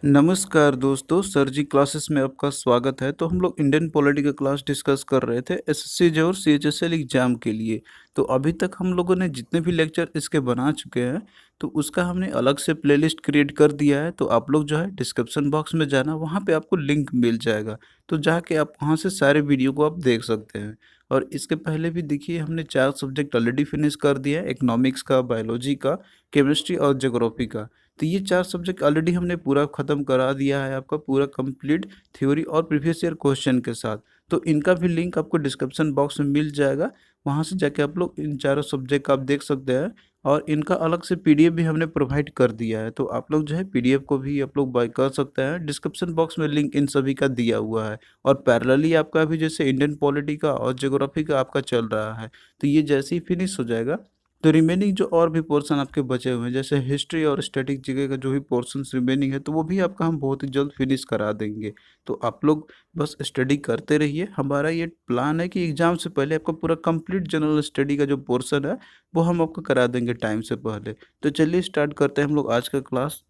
नमस्कार दोस्तों, सर जी क्लासेस में आपका स्वागत है। तो हम लोग इंडियन पॉलिटी का क्लास डिस्कस कर रहे थे एसएससी जे और सीएचएसएल एग्जाम के लिए। तो अभी तक हम लोगों ने जितने भी लेक्चर इसके बना चुके हैं, तो उसका हमने अलग से प्लेलिस्ट क्रिएट कर दिया है। तो आप लोग जो है डिस्क्रिप्शन बॉक्स में जाना, वहाँ पे आपको लिंक मिल जाएगा। तो जाके आप वहाँ से सारे वीडियो को आप देख सकते हैं। और इसके पहले भी देखिए, हमने 4 सब्जेक्ट ऑलरेडी फिनिश कर दिया है, इकोनॉमिक्स का, बायोलॉजी का, केमिस्ट्री और ज्योग्राफी का। तो ये 4 सब्जेक्ट ऑलरेडी हमने पूरा ख़त्म करा दिया है, आपका पूरा कंप्लीट थ्योरी और प्रीवियस ईयर क्वेश्चन के साथ। तो इनका भी लिंक आपको डिस्क्रिप्शन बॉक्स में मिल जाएगा। वहाँ से जाके आप लोग इन चारों सब्जेक्ट का आप देख सकते हैं। और इनका अलग से पीडीएफ भी हमने प्रोवाइड कर दिया है। तो आप लोग जो है पीडीएफ को भी आप लोग बाय कर सकते हैं। डिस्क्रिप्शन बॉक्स में लिंक इन सभी का दिया हुआ है। और पैरेलली आपका भी जैसे इंडियन पॉलिटी का और ज्योग्राफी का आपका चल रहा है, तो ये जैसे ही फिनिश हो जाएगा, तो रिमेनिंग जो और भी पोर्शन आपके बचे हुए हैं, जैसे हिस्ट्री और स्टैटिक जीके का जो भी पोर्शंस रिमेनिंग है, तो वो भी आपका हम बहुत ही जल्द फिनिश करा देंगे। तो आप लोग बस स्टडी करते रहिए। हमारा ये प्लान है कि एग्जाम से पहले आपका पूरा कंप्लीट जनरल स्टडी का जो पोर्शन है, वो हम आपको करा देंगे टाइम से पहले। तो चलिए स्टार्ट करते हैं हम लोग आज का क्लास।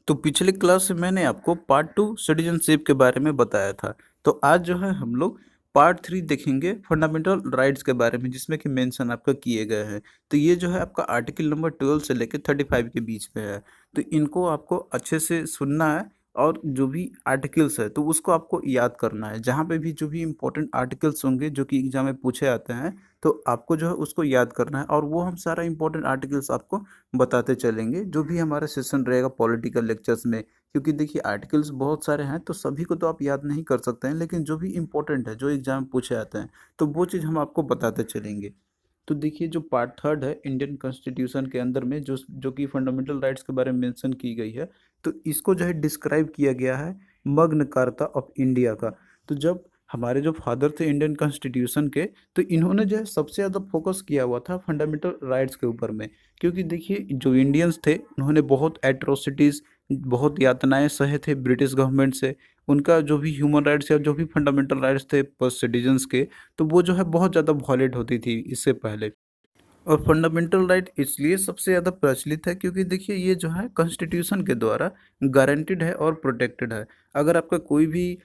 तो पिछले क्लास से मैंने आपको पार्ट 2 सिटीजनशिप के बारे में बताया था। तो आज जो है हम लोग पार्ट 3 देखेंगे फंडामेंटल राइट्स के बारे में, जिसमें कि मेंशन आपका किए गए हैं। तो ये जो है आपका आर्टिकल नंबर 12 से लेकर 35 के बीच में है। तो इनको आपको अच्छे से सुनना है। और जो भी आर्टिकल्स है तो उसको आपको याद करना है। जहाँ पे भी जो भी इंपॉर्टेंट आर्टिकल्स होंगे जो कि एग्जाम में पूछे आते हैं, तो आपको जो है उसको याद करना है। और वो हम सारा इंपॉर्टेंट आर्टिकल्स आपको बताते चलेंगे जो भी हमारा सेशन रहेगा पॉलिटिकल लेक्चर्स में। क्योंकि देखिए आर्टिकल्स बहुत सारे हैं, तो सभी को तो आप याद नहीं कर सकते हैं, लेकिन जो भी इंपॉर्टेंट है, जो एग्जाम में पूछे आते हैं, तो वो चीज़ हम आपको बताते चलेंगे। तो देखिए जो पार्ट 3 है इंडियन कॉन्स्टिट्यूशन के अंदर में, जो जो कि फंडामेंटल राइट्स के बारे में मेंशन की गई है, तो इसको जो है डिस्क्राइब किया गया है मग्न कार्ता ऑफ इंडिया का। तो जब हमारे जो फादर थे इंडियन कॉन्स्टिट्यूशन के, तो इन्होंने जो है सबसे ज़्यादा फोकस किया हुआ था फंडामेंटल राइट्स के ऊपर में। क्योंकि देखिए जो इंडियंस थे, उन्होंने बहुत एट्रोसिटीज़, बहुत यातनाएं सहे थे ब्रिटिश गवर्नमेंट से। उनका जो भी ह्यूमन राइट्स या जो भी फंडामेंटल राइट्स थे पर सिटीजन्स के, तो वो जो है बहुत ज़्यादा वॉयलेट होती थी इससे पहले। और फंडामेंटल राइट इसलिए सबसे ज़्यादा प्रचलित है क्योंकि देखिए ये जो है कॉन्स्टिट्यूशन के द्वारा गारंटीड है और प्रोटेक्टेड है। अगर आपका कोई भी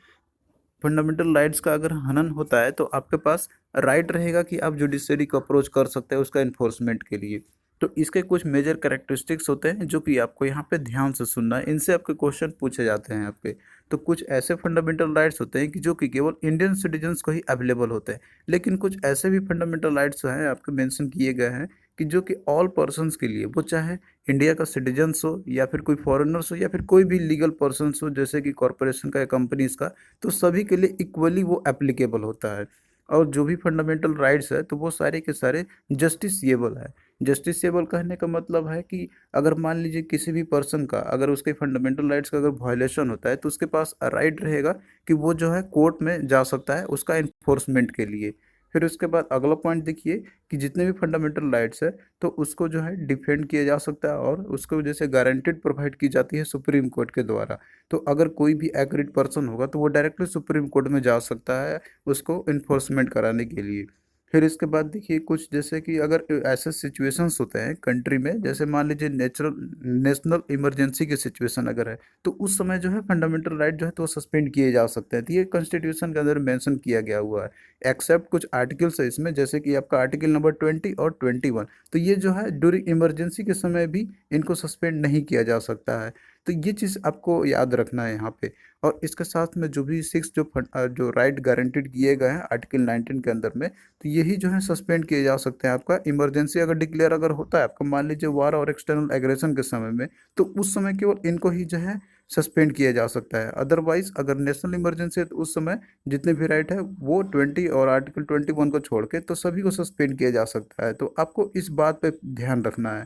फंडामेंटल राइट्स का अगर हनन होता है, तो आपके पास राइट रहेगा कि आप जुडिशरी को अप्रोच कर सकते हैं उसका इन्फोर्समेंट के लिए। तो इसके कुछ मेजर कैरेक्टरिस्टिक्स होते हैं जो कि आपको यहाँ पे ध्यान से सुनना है। इनसे आपके क्वेश्चन पूछे जाते हैं आपके। तो कुछ ऐसे फंडामेंटल राइट्स होते हैं कि जो कि केवल इंडियन सिटीजन्स को ही अवेलेबल होते हैं। लेकिन कुछ ऐसे भी फंडामेंटल राइट्स हैं आपके मेंशन किए गए हैं कि जो कि ऑल पर्सन्स के लिए, वो चाहे इंडिया का सिटीजन्स हो या फिर कोई फॉरेनर्स हो या फिर कोई भी लीगल पर्सन्स हो, जैसे कि कॉरपोरेशन का या कंपनीज का, तो सभी के लिए इक्वली वो एप्लीकेबल होता है। और जो भी फंडामेंटल राइट्स है, तो वो सारे के सारे जस्टिसिएबल है। जस्टिसिएबल कहने का मतलब है कि अगर मान लीजिए किसी भी पर्सन का, अगर उसके फंडामेंटल राइट्स का अगर वायलेशन होता है, तो उसके पास राइट रहेगा कि वो जो है कोर्ट में जा सकता है उसका इन्फोर्समेंट के लिए। फिर उसके बाद अगला पॉइंट देखिए कि जितने भी फंडामेंटल राइट्स है, तो उसको जो है डिफेंड किया जा सकता है और उसको जैसे गारंटेड प्रोवाइड की जाती है सुप्रीम कोर्ट के द्वारा। तो अगर कोई भी एग्रीड पर्सन होगा, तो वो डायरेक्टली सुप्रीम कोर्ट में जा सकता है उसको इन्फोर्समेंट कराने के लिए। फिर इसके बाद देखिए कुछ जैसे कि अगर ऐसे सिचुएशंस होते हैं कंट्री में, जैसे मान लीजिए नेशनल इमरजेंसी की सिचुएशन अगर है, तो उस समय जो है फंडामेंटल राइट जो है तो वो सस्पेंड किए जा सकते हैं। तो ये कॉन्स्टिट्यूशन के अंदर मेंशन किया गया हुआ है। एक्सेप्ट कुछ आर्टिकल्स है इसमें, जैसे कि आपका आर्टिकल नंबर 20 और 21। तो ये जो है ड्यूरिंग इमरजेंसी के समय भी इनको सस्पेंड नहीं किया जा सकता है। तो ये चीज़ आपको याद रखना है यहाँ पे। और इसके साथ में जो भी 6 जो राइट गारंटीड किए गए हैं आर्टिकल 19 के अंदर में, तो यही जो है सस्पेंड किए जा सकते हैं। आपका इमरजेंसी अगर डिक्लेयर अगर होता है आपका, मान लीजिए वार और एक्सटर्नल एग्रेशन के समय में, तो उस समय केवल इनको ही जो है सस्पेंड किया जा सकता है। अदरवाइज अगर नेशनल इमरजेंसी है, तो उस समय जितने भी राइट है वो 20 और आर्टिकल 21 को छोड़ के तो सभी को सस्पेंड किया जा सकता है। तो आपको इस बात पे ध्यान रखना है।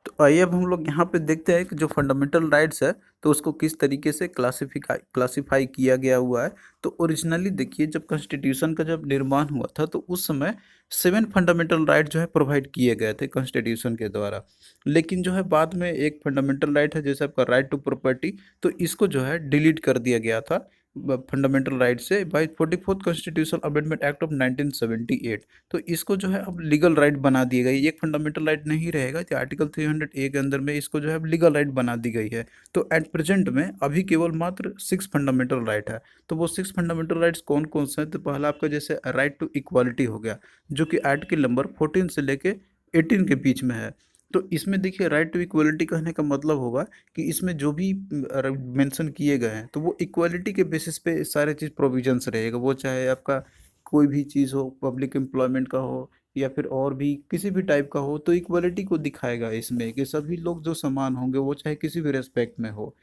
तो आइए अब हम लोग यहाँ पे देखते हैं कि जो फंडामेंटल राइट्स है, तो उसको किस तरीके से क्लासिफाई किया गया हुआ है। तो ओरिजिनली देखिए जब कॉन्स्टिट्यूशन का जब निर्माण हुआ था, तो उस समय 7 फंडामेंटल राइट जो है प्रोवाइड किए गए थे कॉन्स्टिट्यूशन के द्वारा। लेकिन जो है बाद में एक फंडामेंटल राइट है जैसे आपका राइट टू प्रॉपर्टी, तो इसको जो है डिलीट कर दिया गया था फंडामेंटल राइट से by 44th constitutional amendment act of 1978। तो इसको जो है अब लीगल राइट बना दिया गया, ये एक फंडामेंटल राइट नहीं रहेगा कि आर्टिकल 300A के अंदर में इसको जो है अब लीगल राइट बना दी गई है। तो एट प्रेजेंट में अभी केवल मात्र 6 फंडामेंटल राइट है। तो वो 6 फंडामेंटल राइट्स कौन कौन से हैं? तो पहला आपका जैसे राइट टू इक्वालिटी हो गया, जो कि आर्टिकल नंबर 14 से लेके 18 के बीच में है। तो इसमें देखिए राइट टू इक्वालिटी कहने का मतलब होगा कि इसमें जो भी मेंशन किए गए हैं तो वो इक्वालिटी के बेसिस पे सारे चीज़ प्रोविजंस रहेगा, वो चाहे आपका कोई भी चीज़ हो, पब्लिक एम्प्लॉयमेंट का हो या फिर और भी किसी भी टाइप का हो, तो इक्वालिटी को दिखाएगा इसमें कि सभी लोग जो समान होंगे वो चाहे किसी भी रेस्पेक्ट में हो।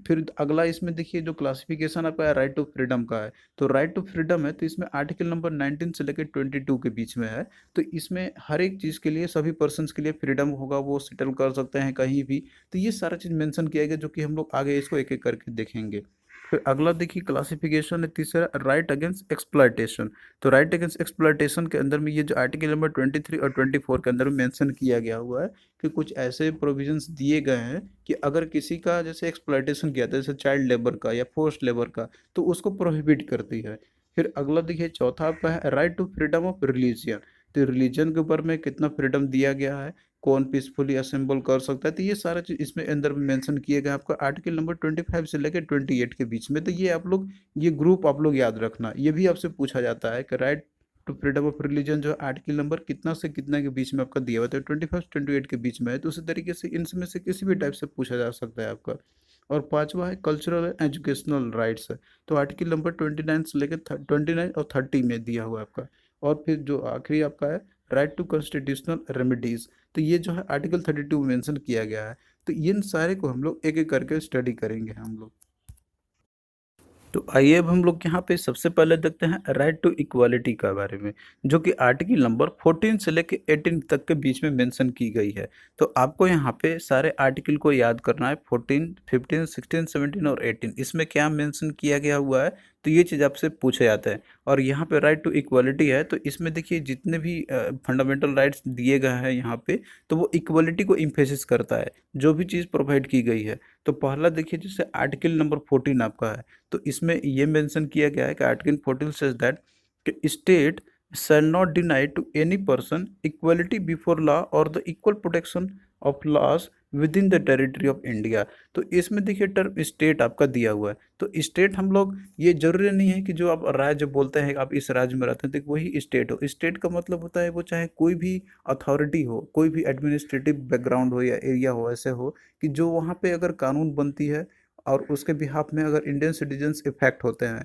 फिर अगला इसमें देखिए जो क्लासिफिकेशन आपका राइट टू फ्रीडम का है, तो राइट टू फ्रीडम है तो इसमें आर्टिकल नंबर 19 से लेकर 22 के बीच में है। तो इसमें हर एक चीज़ के लिए सभी पर्सन्स के लिए फ्रीडम होगा, वो सेटल कर सकते हैं कहीं भी। तो ये सारा चीज़ मेंशन किया गया जो कि हम लोग आगे इसको एक एक करके देखेंगे। फिर अगला देखिए क्लासिफिकेशन है तीसरा, राइट अगेंस्ट एक्सप्लॉयटेशन। तो राइट अगेंस्ट एक्सप्लॉयटेशन के अंदर में ये जो आर्टिकल नंबर 23 और 24 के अंदर में मेंशन किया गया हुआ है कि कुछ ऐसे प्रोविजंस दिए गए हैं कि अगर किसी का जैसे एक्सप्लॉयटेशन किया था, जैसे चाइल्ड लेबर का या फोर्स्ड लेबर का, तो उसको प्रोहिबिट करती है। फिर अगला देखिए चौथा आपका है right to freedom of religion. तो रिलीजन के ऊपर में कितना फ्रीडम दिया गया है, कौन पीसफुली असेंबल कर सकता है, तो ये सारा चीज़ इसमें अंदर में मेंशन किया गया आपका आर्टिकल नंबर 25 से लेकर 28 के बीच में। तो ये आप लोग ये ग्रुप आप लोग याद रखना, ये भी आपसे पूछा जाता है कि right to freedom of religion जो आर्टिकल नंबर कितना से कितना के बीच में आपका दिया हुआ है, तो 25 28 के बीच में है। तो उसी तरीके से इनमें से किसी भी टाइप से पूछा जा सकता है आपका। और पांचवा है कल्चरल एंड एजुकेशनल राइट्स है, तो आर्टिकल नंबर 29 से लेकर 29 और 30 में दिया हुआ है आपका। और फिर जो आखिरी आपका है राइट टू कॉन्स्टिट्यूशनल रेमेडीज, तो ये जो है आर्टिकल 32 में मेंशन किया गया है। तो इन सारे को हम लोग एक एक करके स्टडी करेंगे हम लोग। तो आइए अब हम लोग यहाँ पे सबसे पहले देखते हैं राइट टू इक्वालिटी के बारे में, जो कि आर्टिकल नंबर 14 से लेके 18 तक के बीच में मेंशन की गई है। तो आपको यहाँ पे सारे आर्टिकल को याद करना है, 14, 15, 16, 17 और 18 इसमें क्या मेंशन किया गया हुआ है, तो ये चीज़ आपसे पूछा जाता है। और यहाँ पे राइट टू इक्वालिटी है, तो इसमें देखिए जितने भी फंडामेंटल राइट्स दिए गए हैं यहाँ पे, तो वो इक्वालिटी को इम्फेसिस करता है, जो भी चीज़ प्रोवाइड की गई है। तो पहला देखिए जैसे आर्टिकल नंबर 14 आपका है, तो इसमें ये मेंशन किया गया है कि आर्टिकल 14 सेज दैट कि state shall not deny to any person equality before law और the equal protection of laws within the territory of India. तो इसमें देखिए टर्म स्टेट आपका दिया हुआ है। तो स्टेट हम लोग ये जरूरी नहीं है कि जो आप राज्य बोलते हैं आप इस राज्य में रहते हैं तो वही स्टेट हो। स्टेट का मतलब होता है वो चाहे कोई भी अथॉरिटी हो, कोई भी एडमिनिस्ट्रेटिव बैकग्राउंड हो या एरिया हो, ऐसे हो कि जो वहाँ पे अगर कानून बनती है और उसके बिहाफ में अगर इंडियन सिटीजन्स इफेक्ट होते हैं,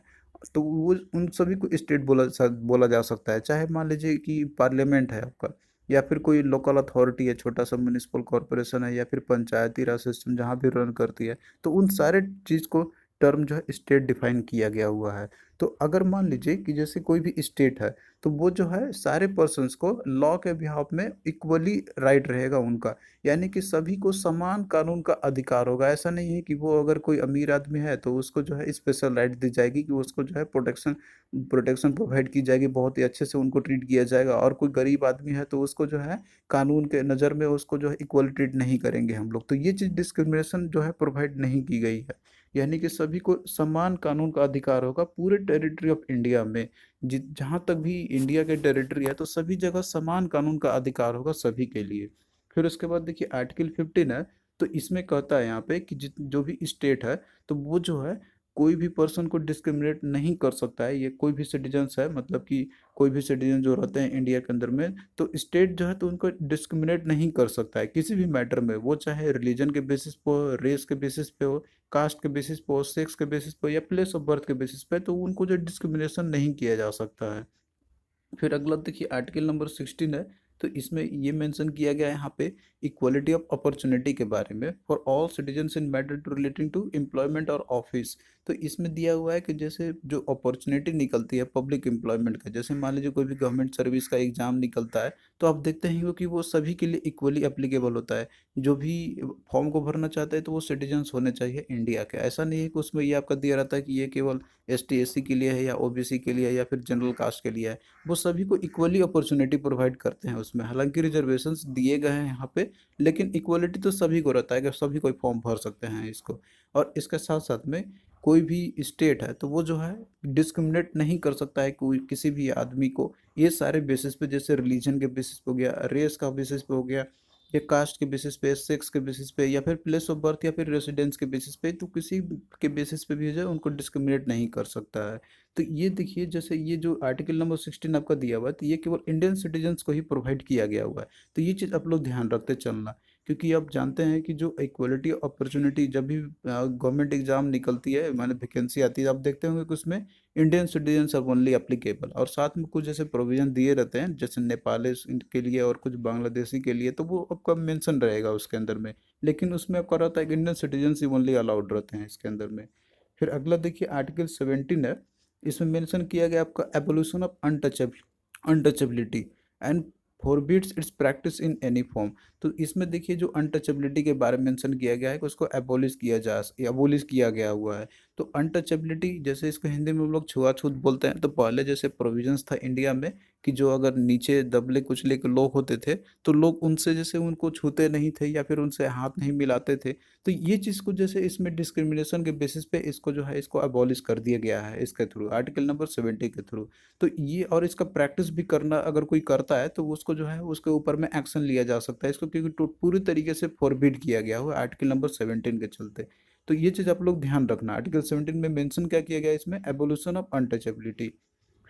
तो वो उन सभी को स्टेट बोला जा सकता है। चाहे मान लीजिए कि पार्लियामेंट है आपका, या फिर कोई लोकल अथॉरिटी है, छोटा सा म्यूनिसिपल कॉरपोरेशन है, या फिर पंचायती राज सिस्टम जहाँ भी रन करती है, तो उन सारे चीज़ को टर्म जो है स्टेट डिफाइन किया गया हुआ है। तो अगर मान लीजिए कि जैसे कोई भी स्टेट है, तो वो जो है सारे पर्सन्स को लॉ के बिहाफ में इक्वली राइट रहेगा उनका, यानी कि सभी को समान कानून का अधिकार होगा। ऐसा नहीं है कि वो अगर कोई अमीर आदमी है तो उसको जो है स्पेशल राइट दी जाएगी, कि उसको जो है प्रोटेक्शन प्रोटेक्शन प्रोवाइड की जाएगी, बहुत ही अच्छे से उनको ट्रीट किया जाएगा। और कोई गरीब आदमी है तो उसको जो है कानून के नज़र में उसको जो है इक्वल ट्रीट नहीं करेंगे हम लोग। तो ये चीज़ डिस्क्रिमिनेशन जो है प्रोवाइड नहीं की गई है, यानी कि सभी को समान कानून का अधिकार होगा पूरे टेरिटरी ऑफ इंडिया में। जहाँ तक भी इंडिया के टेरिटरी है तो सभी जगह समान कानून का अधिकार होगा सभी के लिए। फिर उसके बाद देखिए आर्टिकल 15 है, तो इसमें कहता है यहाँ पे कि जो भी स्टेट है तो वो जो है कोई भी पर्सन को डिस्क्रिमिनेट नहीं कर सकता है। ये कोई भी सिटीजन्स है, मतलब कि कोई भी सिटीजन जो रहते हैं इंडिया के अंदर में, तो स्टेट जो है तो उनको डिस्क्रिमिनेट नहीं कर सकता है किसी भी मैटर में, वो चाहे रिलीजन के बेसिस पे हो, रेस के बेसिस पे हो, कास्ट के बेसिस पे हो, सेक्स के बेसिस पे हो, या प्लेस ऑफ बर्थ के बेसिस पे, तो उनको जो डिस्क्रिमिनेशन नहीं किया जा सकता है। फिर अगला देखिए आर्टिकल नंबर 16 है, तो इसमें ये मेंशन किया गया है यहाँ पे इक्वलिटी ऑफ अपॉर्चुनिटी के बारे में for all citizens in matter to relating to employment और ऑफिस। तो इसमें दिया हुआ है कि जैसे जो अपॉर्चुनिटी निकलती है पब्लिक एम्प्लॉयमेंट का, जैसे मान लीजिए कोई भी गवर्नमेंट सर्विस का एग्जाम निकलता है, तो आप देखते हैं वो कि वो सभी के लिए इक्वली एप्लीकेबल होता है। जो भी फॉर्म को भरना चाहते हैं तो वो सिटीजन्स होने चाहिए इंडिया के। ऐसा नहीं है कि उसमें ये आपका दिया रहता है कि ये केवल ST SC के लिए है या OBC के लिए है या फिर जनरल कास्ट के लिए है। वो सभी को इक्वली अपॉर्चुनिटी प्रोवाइड करते हैं उसमें, हालांकि रिजर्वेशंस दिए गए हैं यहाँ पे, लेकिन इक्वलिटी तो सभी को रहता है कि सभी कोई फॉर्म भर सकते हैं इसको। और इसके साथ साथ में कोई भी स्टेट है तो वो जो है डिस्क्रिमिनेट नहीं कर सकता है कोई किसी भी आदमी को, ये सारे बेसिस पे, जैसे रिलीजन के बेसिस पे हो गया, रेस का बेसिस पे हो गया, या कास्ट के बेसिस पे, सेक्स के बेसिस पे, या फिर प्लेस ऑफ बर्थ या फिर रेसिडेंस के बेसिस पे, तो किसी के बेसिस पे भी जो है उनको डिस्क्रिमिनेट नहीं कर सकता है। तो ये देखिए, जैसे ये जो आर्टिकल नंबर 16 आपका दिया हुआ है, तो ये केवल इंडियन सिटीजन्स को ही प्रोवाइड किया गया हुआ है। तो ये चीज़ आप लोग ध्यान रखते चलना, क्योंकि आप जानते हैं कि जो इक्वलिटी अपॉर्चुनिटी जब भी गवर्नमेंट एग्जाम निकलती है, माने वैकेंसी आती है, आप देखते होंगे कि उसमें Indian citizens are only applicable, और साथ में कुछ जैसे प्रोविजन दिए रहते हैं जैसे नेपाली के लिए और कुछ बांग्लादेशी के लिए, तो वो आपका मेंशन रहेगा उसके अंदर में। लेकिन उसमें आपका रहता है कि इंडियन सिटीजन्स ही ओनली अलाउड रहते हैं इसके अंदर में। फिर अगला देखिए आर्टिकल 17 है, इसमें मेंशन किया गया आपका abolition of untouchability and forbids it's practice in any form. तो इसमें देखिए जो अनटचेबिलिटी के बारे में मेंशन किया गया है कि उसको एबोलिश किया गया हुआ है। तो अनटचेबिलिटी, जैसे इसको हिंदी में हम लोग छुआछूत बोलते हैं, तो पहले जैसे प्रोविजंस था इंडिया में कि जो अगर नीचे दबले कुचले के लोग होते थे तो लोग उनसे जैसे उनको छूते नहीं थे या फिर उनसे हाथ नहीं मिलाते थे। तो ये चीज़ को जैसे इसमें डिस्क्रिमिनेशन के बेसिस पे इसको जो है इसको अबॉलिश कर दिया गया है इसके थ्रू, आर्टिकल नंबर 70 के थ्रू। तो ये, और इसका प्रैक्टिस भी करना अगर कोई करता है तो उसको जो है उसके ऊपर में एक्शन लिया जा सकता है इसको, क्योंकि पूरी तरीके से फॉरबिड किया गया हुआ आर्टिकल नंबर 17 के चलते। तो ये चीज़ आप लोग ध्यान रखना, आर्टिकल 17 में मेंशन क्या किया गया है इसमें, एबोल्यूशन ऑफ अनटचेबिलिटी।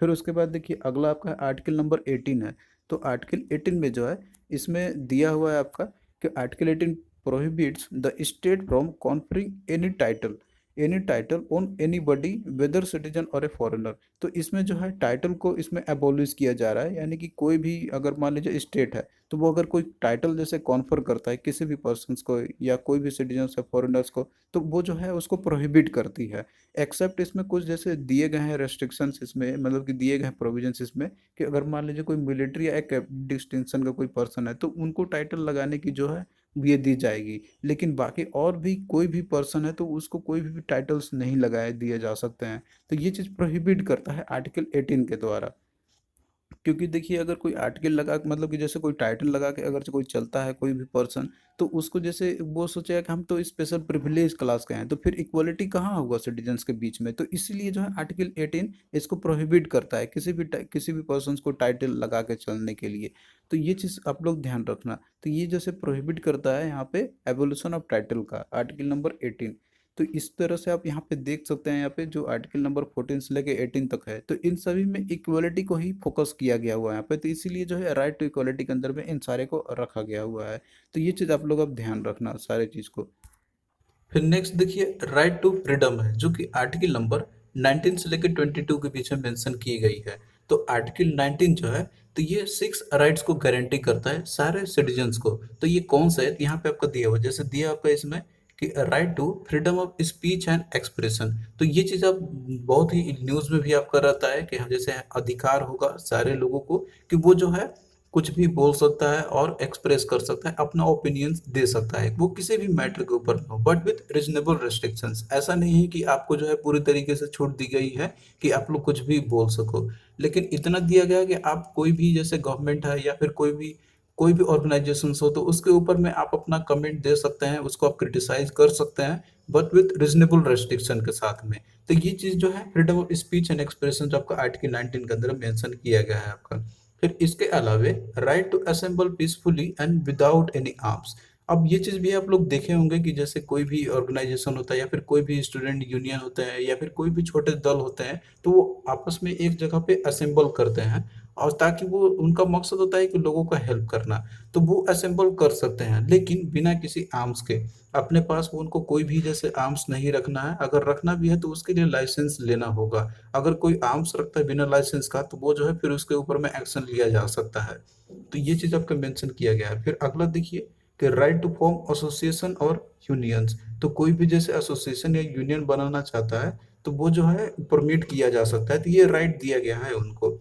फिर उसके बाद देखिए अगला आपका आर्टिकल नंबर 18 है। तो आर्टिकल 18 में जो है इसमें दिया हुआ है आपका कि article 18 prohibits the state from conferring any title on any body whether citizen और ए फॉरेनर। तो इसमें जो है टाइटल को इसमें एबॉलिश किया जा रहा है, यानी कि कोई भी अगर मान लीजिए स्टेट है तो वो अगर कोई टाइटल जैसे कॉन्फर करता है किसी भी पर्सन को या कोई भी सिटीजन या फॉरेनर्स को, तो वो जो है उसको प्रोहिबिट करती है। एक्सेप्ट इसमें कुछ जैसे दिए गए हैं रेस्ट्रिक्शंस इसमें, मतलब कि दिए गए हैं प्रोविजंस इसमें कि अगर मान लीजिए कोई मिलिट्री या एक डिस्टिंक्शन का कोई पर्सन है तो उनको टाइटल लगाने की जो है ये दी जाएगी। लेकिन बाकी और भी कोई भी पर्सन है तो उसको कोई भी टाइटल्स नहीं लगाए दिए जा सकते हैं। तो ये चीज़ प्रोहिबिट करता है आर्टिकल 18 के द्वारा। क्योंकि देखिए अगर कोई आर्टिकल लगा मतलब कि जैसे कोई टाइटल लगा के अगर कोई चलता है कोई भी पर्सन, तो उसको जैसे वो सोचेगा कि हम तो स्पेशल प्रिविलेज क्लास के हैं, तो फिर इक्वलिटी कहाँ होगा सिटीजन्स के बीच में। तो इसीलिए जो है आर्टिकल 18 इसको प्रोहिबिट करता है किसी भी पर्सन को टाइटल लगा के चलने के लिए। तो ये चीज़ आप लोग ध्यान रखना। तो ये जैसे प्रोहिबिट करता है यहाँ पे एवोल्यूशन ऑफ टाइटल का आर्टिकल नंबर 18। तो इस तरह से आप यहाँ पे देख सकते हैं, यहाँ पे जो आर्टिकल नंबर 14 से लेके 18 तक है, तो इन सभी में इक्वलिटी को ही फोकस किया गया हुआ है यहाँ पे। तो इसीलिए जो है राइट टू इक्वलिटी के अंदर में इन सारे को रखा गया हुआ है। तो ये चीज़ आप लोग अब ध्यान रखना सारे चीज़ को। फिर नेक्स्ट देखिए राइट टू फ्रीडम है, जो कि आर्टिकल नंबर 19 से लेकर 22 के बीच में मेंशन की गई है। तो आर्टिकल 19 जो है तो ये 6 राइट्स को गारंटी करता है सारे सिटीजन्स को। तो ये कौन सा है, यहाँ पे आपका दिया हुआ जैसे दिया आपका इसमें कि right to freedom of speech and expression. तो ये चीज़ आप बहुत ही न्यूज़ में भी आपका रहता है कि जैसे अधिकार होगा सारे लोगों को कि वो जो है कुछ भी बोल सकता है और एक्सप्रेस कर सकता है, अपना ओपिनियंस दे सकता है, वो किसी भी मैटर के ऊपर हो, बट विथ रिजनेबल रेस्ट्रिक्शंस। ऐसा नहीं है कि आपको जो है पूरी तरीके से छूट दी गई है कि आप लोग कुछ भी बोल सको, लेकिन इतना दिया गया कि आप कोई भी जैसे गवर्नमेंट है या फिर कोई भी ऑर्गेनाइजेशन हो तो उसके ऊपर में आप अपना कमेंट दे सकते हैं, उसको आप क्रिटिसाइज कर सकते हैं, बट विथ रिजनेबल रेस्ट्रिक्शन के साथ में। तो ये चीज़ जो है freedom of speech and expression जो आपका आर्टिकल 19 के अंदर मेंशन किया गया है आपका। फिर इसके अलावे right to assemble peacefully and without any arms. अब ये चीज़ भी आप लोग देखे होंगे कि जैसे कोई भी ऑर्गेनाइजेशन होता है या फिर कोई भी स्टूडेंट यूनियन होते हैं या फिर कोई भी छोटे दल होते हैं, तो वो आपस में एक जगह पे असेंबल करते हैं, और ताकि वो उनका मकसद होता है कि लोगों का हेल्प करना। तो वो असेंबल कर सकते हैं लेकिन बिना किसी आर्म्स के। अपने पास वो उनको कोई भी जैसे आर्म्स नहीं रखना है, अगर रखना भी है तो उसके लिए लाइसेंस लेना होगा। अगर कोई आर्म्स रखता है बिना लाइसेंस का तो वो जो है फिर उसके ऊपर में एक्शन लिया जा सकता है। तो ये चीज़ आपका मेंशन किया गया है। फिर अगला देखिए कि राइट टू फॉर्म एसोसिएशन और यूनियंस। तो कोई भी जैसे एसोसिएशन या यूनियन बनाना चाहता है तो वो जो है परमिट किया जा सकता है, तो ये राइट दिया गया है उनको।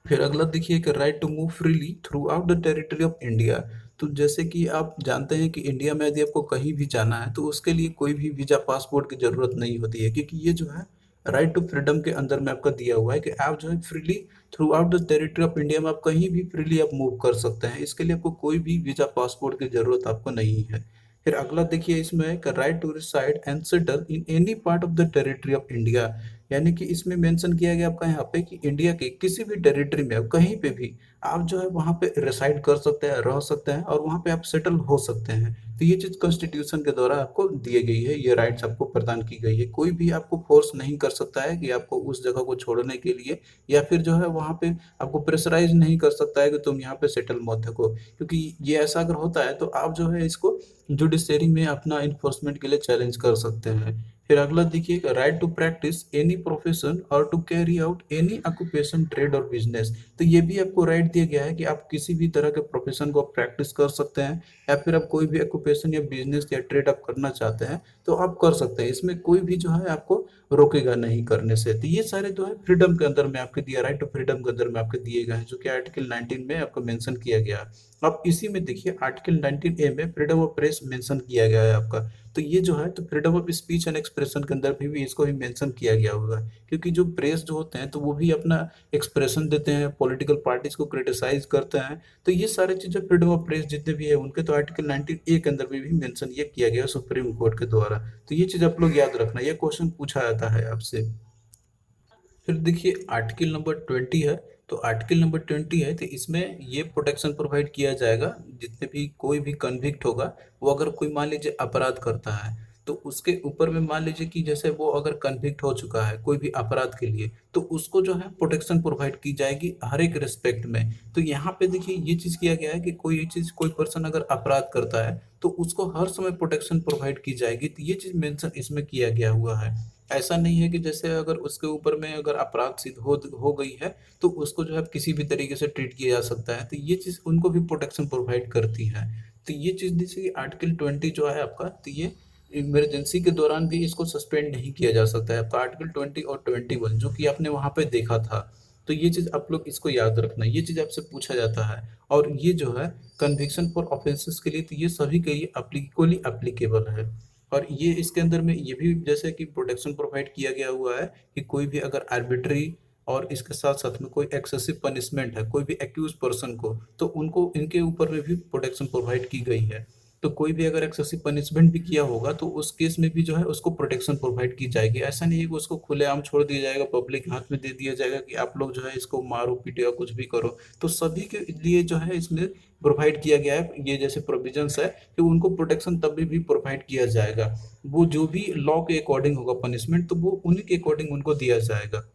फिर अगला देखिए कि right to move freely throughout the territory of India. तो जैसे कि आप जानते हैं कि इंडिया में यदि आपको कहीं भी जाना है तो उसके लिए कोई भी वीजा पासपोर्ट की जरूरत नहीं होती है, क्योंकि ये जो है राइट टू फ्रीडम के अंदर में आपका दिया हुआ है कि आप जो है freely throughout the territory of India में आप कहीं भी फ्रीली आप मूव कर सकते हैं। इसके लिए आपको कोई भी वीजा पासपोर्ट की जरूरत आपको नहीं है। फिर अगला देखिए इसमें है right to reside and settle in any part of the territory of India. यानी कि इसमें मेंशन किया गया आपका यहाँ पे कि इंडिया के किसी भी टेरिटरी में आप कहीं पे भी आप जो है वहाँ पे रिसाइड कर सकते हैं, रह सकते हैं और वहाँ पे आप सेटल हो सकते हैं। तो ये चीज कॉन्स्टिट्यूशन के द्वारा आपको दी गई है, ये राइट्स आपको प्रदान की गई है। कोई भी आपको फोर्स नहीं कर सकता है कि आपको उस जगह को छोड़ने के लिए, या फिर जो है वहाँ पे आपको प्रेशराइज नहीं कर सकता है कि तुम यहाँ पे सेटल मत हो। क्योंकि ये ऐसा अगर होता है तो आप जो है इसको जुडिशरी में अपना इन्फोर्समेंट के लिए चैलेंज कर सकते हैं। फिर अगला देखिए right to practise any profession और to carry out any occupation trade और बिजनेस। तो ये भी आपको राइट दिया गया है कि आप किसी भी तरह के प्रोफेशन को प्रैक्टिस कर सकते हैं, या फिर आप कोई भी ऑक्यूपेशन या बिजनेस या ट्रेड आप करना चाहते हैं तो आप कर सकते हैं। इसमें कोई भी जो है आपको रोकेगा नहीं करने से। तो ये सारे जो है फ्रीडम के अंदर में आपके दिया, राइट टू फ्रीडम के अंदर में आपके दिए गए हैं, जो कि आर्टिकल 19 में आपको मेंशन किया गया है। अब इसी में देखिए आर्टिकल 19A में फ्रीडम ऑफ प्रेस मेंशन किया गया है आपका। तो ये जो है तो freedom of speech and expression के अंदर भी इसको भी मेंशन किया गया हुआ है। क्योंकि जो प्रेस जो होते हैं तो वो भी अपना एक्सप्रेशन देते हैं, पॉलिटिकल पार्टीज को क्रिटिसाइज करते हैं। तो ये सारी चीजें फ्रीडम ऑफ प्रेस जितने भी है उनके तो आर्टिकल 19A के अंदर भी मेंशन ये किया गया है सुप्रीम कोर्ट के द्वारा। तो ये चीज आप लोग याद रखना, ये क्वेश्चन पूछा जाता है आपसे। फिर देखिए आर्टिकल नंबर 20 है। तो आर्टिकल नंबर 20 है तो इसमें ये प्रोटेक्शन प्रोवाइड किया जाएगा, जितने भी कोई भी कन्विक्ट होगा वो अगर कोई मान लीजिए अपराध करता है तो उसके ऊपर में मान लीजिए कि जैसे वो अगर कन्विक्ट हो चुका है कोई भी अपराध के लिए, तो उसको जो है प्रोटेक्शन प्रोवाइड की जाएगी हर एक रिस्पेक्ट में। तो यहाँ पे देखिए ये चीज किया गया है कि कोई चीज कोई पर्सन अगर अपराध करता है तो उसको हर समय प्रोटेक्शन प्रोवाइड की जाएगी। तो ये चीज मेंशन इसमें किया गया हुआ है। ऐसा नहीं है कि जैसे अगर उसके ऊपर में अगर अपराध सिद्ध हो गई है तो उसको जो है किसी भी तरीके से ट्रीट किया जा सकता है। तो ये चीज उनको भी प्रोटेक्शन प्रोवाइड करती है। तो ये चीज जैसे कि आर्टिकल 20 जो है आपका, तो ये इमरजेंसी के दौरान भी इसको सस्पेंड नहीं किया जा सकता है। आपका आर्टिकल 20 और 21 जो कि आपने वहां पे देखा था। तो ये चीज आप लोग इसको याद रखना, ये चीज आपसे पूछा जाता है। और ये जो है कन्विक्शन फॉर ऑफेंसेस के लिए, तो ये सभी के लिए इक्वली एप्लीकेबल है। और ये इसके अंदर में ये भी जैसे कि प्रोटेक्शन प्रोवाइड किया गया हुआ है कि कोई भी अगर आर्बिट्री और इसके साथ साथ में कोई एक्सेसिव पनिशमेंट है कोई भी एक्यूज पर्सन को, तो उनको इनके ऊपर में भी प्रोटेक्शन प्रोवाइड की गई है। तो कोई भी अगर एक्सेसिव पनिशमेंट भी किया होगा तो उस केस में भी जो है उसको प्रोटेक्शन प्रोवाइड की जाएगी। ऐसा नहीं है कि उसको खुलेआम छोड़ दिया जाएगा, पब्लिक हाथ में दे दिया जाएगा कि आप लोग जो है इसको मारो पीटो या कुछ भी करो। तो सभी के लिए जो है इसमें प्रोवाइड किया गया है ये जैसे प्रोविजंस है कि उनको प्रोटेक्शन तभी भी प्रोवाइड किया जाएगा। वो जो भी लॉ के अकॉर्डिंग होगा पनिशमेंट, तो वो उन्हीं के अकॉर्डिंग उनको दिया जाएगा।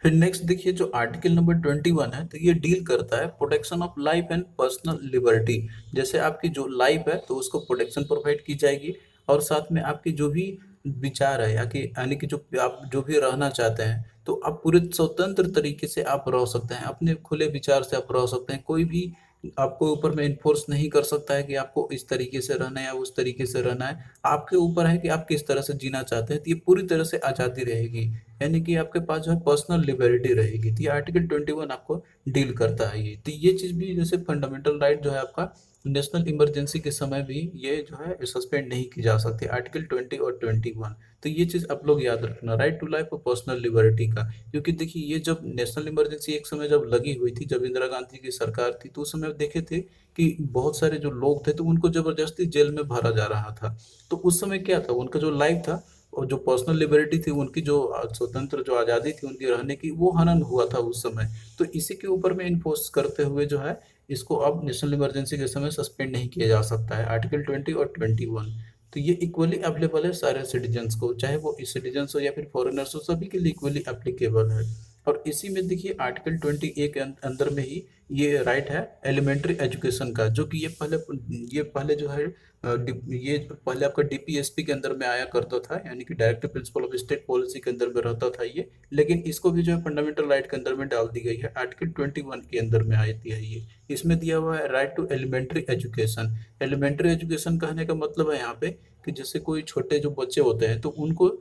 फिर नेक्स्ट देखिए जो आर्टिकल नंबर 21 है तो ये डील करता है protection of life and personal liberty. जैसे आपकी जो लाइफ है तो उसको प्रोटेक्शन प्रोवाइड की जाएगी, और साथ में आपकी जो भी विचार है या कि यानी कि जो आप जो भी रहना चाहते हैं तो आप पूरे स्वतंत्र तरीके से आप रह सकते हैं, अपने खुले विचार से आप रह सकते हैं। कोई भी आपको ऊपर में इन्फोर्स नहीं कर सकता है कि आपको इस तरीके से रहना है या उस तरीके से रहना है। आपके ऊपर है कि आप किस तरह से जीना चाहते हैं। तो ये पूरी तरह से आज़ादी रहेगी, यानी कि आपके पास जो है पर्सनल लिबर्टी रहेगी। तो ये आर्टिकल 21 आपको डील करता है। ये तो ये चीज़ भी जैसे फंडामेंटल राइट जो है आपका नेशनल इमरजेंसी के समय भी ये जो है सस्पेंड नहीं की जा सकती, आर्टिकल 20 और 21। तो ये चीज़ आप लोग याद रखना, राइट टू लाइफ और पर्सनल लिबर्टी का। क्योंकि देखिए ये जब नेशनल इमरजेंसी एक समय जब लगी हुई थी, जब इंदिरा गांधी की सरकार थी, तो उस समय देखे थे कि बहुत सारे जो लोग थे तो उनको जबरदस्ती जेल में भरा जा रहा था। तो उस समय क्या था, उनका जो लाइफ था और जो पर्सनल लिबर्टी थी उनकी, जो स्वतंत्र जो आज़ादी थी उनकी रहने की, वो हनन हुआ था उस समय। तो इसी के ऊपर में इन्फोर्स करते हुए जो है इसको अब नेशनल इमरजेंसी के समय सस्पेंड नहीं किया जा सकता है, आर्टिकल 20 और 21। तो ये इक्वली अवेलेबल है सारे सिटीजन्स को, चाहे वो सिटीजन्स हो या फिर फॉरेनर्स हो, सभी के लिए इक्वली एप्लीकेबल है। और इसी में देखिए आर्टिकल 20A के अंदर में ही ये राइट है एलिमेंट्री एजुकेशन का, जो कि ये पहले जो है ये पहले आपका डीपीएसपी के अंदर में आया करता था, यानी कि directive principle of state policy के अंदर में रहता था ये। लेकिन इसको भी जो है फंडामेंटल राइट के अंदर में डाल दी गई है, आर्टिकल 21 के अंदर में आती है ये। इसमें दिया हुआ है right to elementary education. Elementary education कहने का मतलब है यहाँ पे कि जैसे कोई छोटे जो बच्चे होते हैं तो उनको